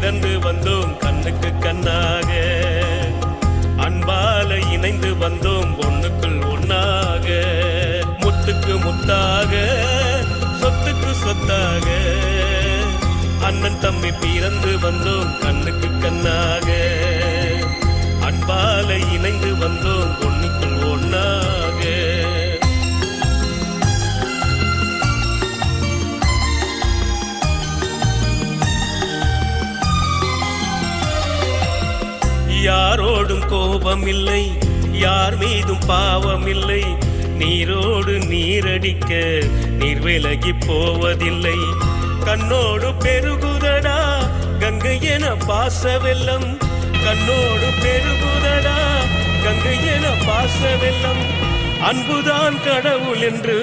பிறந்து வந்தோம் கண்ணுக்கு கண்ணாக, அன்பால இணைந்து வந்தோம் ஒண்ணுக்குள் ஒண்ணாக, முத்துக்கு முத்தாக சொத்துக்கு சொத்தாக, அண்ணன் தம்பி பிறந்து வந்தோம் கண்ணுக்கு கண்ணாக, அன்பால இணைந்து வந்தோம் ஒண்ணுக்குள் ஒண்ணாக. யாரோடும் கோபம் இல்லை, யார் மீதும் பாவம் இல்லை, நீரோடு நீரடிக்க நீர் விலகி போவதில்லை. கண்ணோடு பெருகுதடா கங்கை என பாச வெள்ளம், கண்ணோடு பெருகுதடா கங்கை என பாச வெள்ளம், அன்புதான் கடவுள் என்று